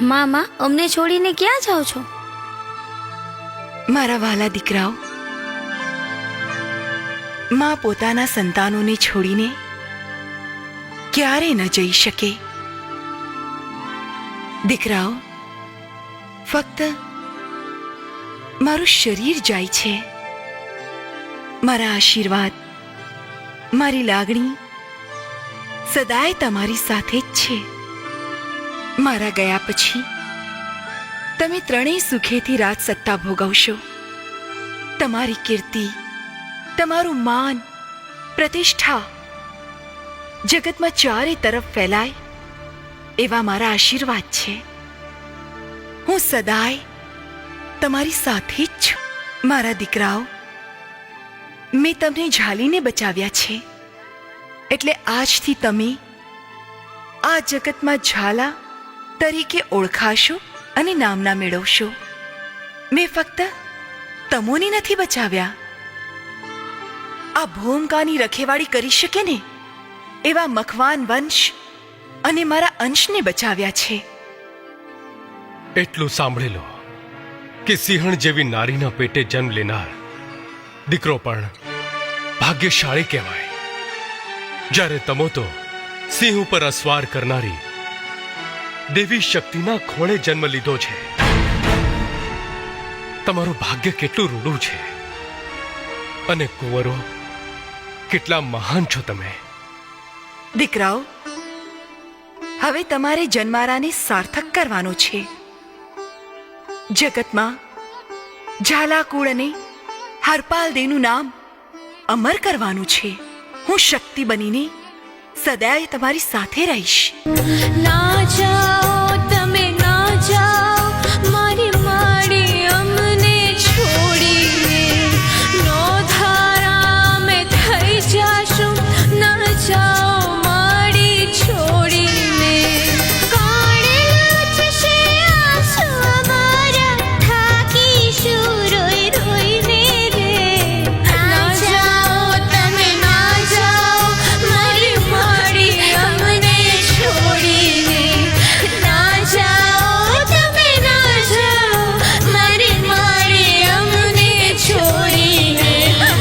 મામા, અમને છોડીને ક્યાં જાઓ છો? મારા વહાલા દીકરાઓ, માં પોતાના સંતાનોને છોડીને ક્યારે ન જઈ શકે. દીકરાઓ, ફક્ત મારું શરીર જાય છે, મારા આશીર્વાદ, મારી લાગણી સદાય તમારી સાથે જ છે. મારા ગયા પછી તમે ત્રણેય સુખેથી રાજ સત્તા ભોગવશો. તમારી કીર્તિ, તમારું માન, પ્રતિષ્ઠા જગતમાં ચારે તરફ ફેલાય એવા મારા આશીર્વાદ છે. હું સદાય તમારી સાથે જ છું. મારા દીકરાઓ, મેં તમને ઝાલીને બચાવ્યા છે, એટલે આજથી તમે આ જગતમાં ઝાલા તરીકે ઓળખાશો અને નામના મેળવશો. મેં ફક્ત તમોને નથી બચાવ્યા, આ ભૂમકાની રખેવાળી કરી શકે ને એવા મખવાન વંશ અને મારા અંશને બચાવ્યા છે. એટલું સાંભળી લો કે સિંહણ જેવી નારીના પેટે જન્મ લેનાર દીકરો પણ ભાગ્યશાળી કહેવાય, જ્યારે તમો તો સિંહ ઉપર અસવાર કરનારી દેવી શક્તિના ખોળે જન્મ લીધો છે. તમારું ભાગ્ય કેટલું રૂડું છે, અને કુંવરો કેટલા મહાન છો તમે. દીકરાઓ, હવે તમારે જન્મારાને સાર્થક કરવાનો છે. જગતમાં ઝાલાકુળ અને હરપાલદેનું નામ અમર કરવાનું છે. હું શક્તિ બનીને સદાય તમારી સાથે રહીશ. ના જાઓ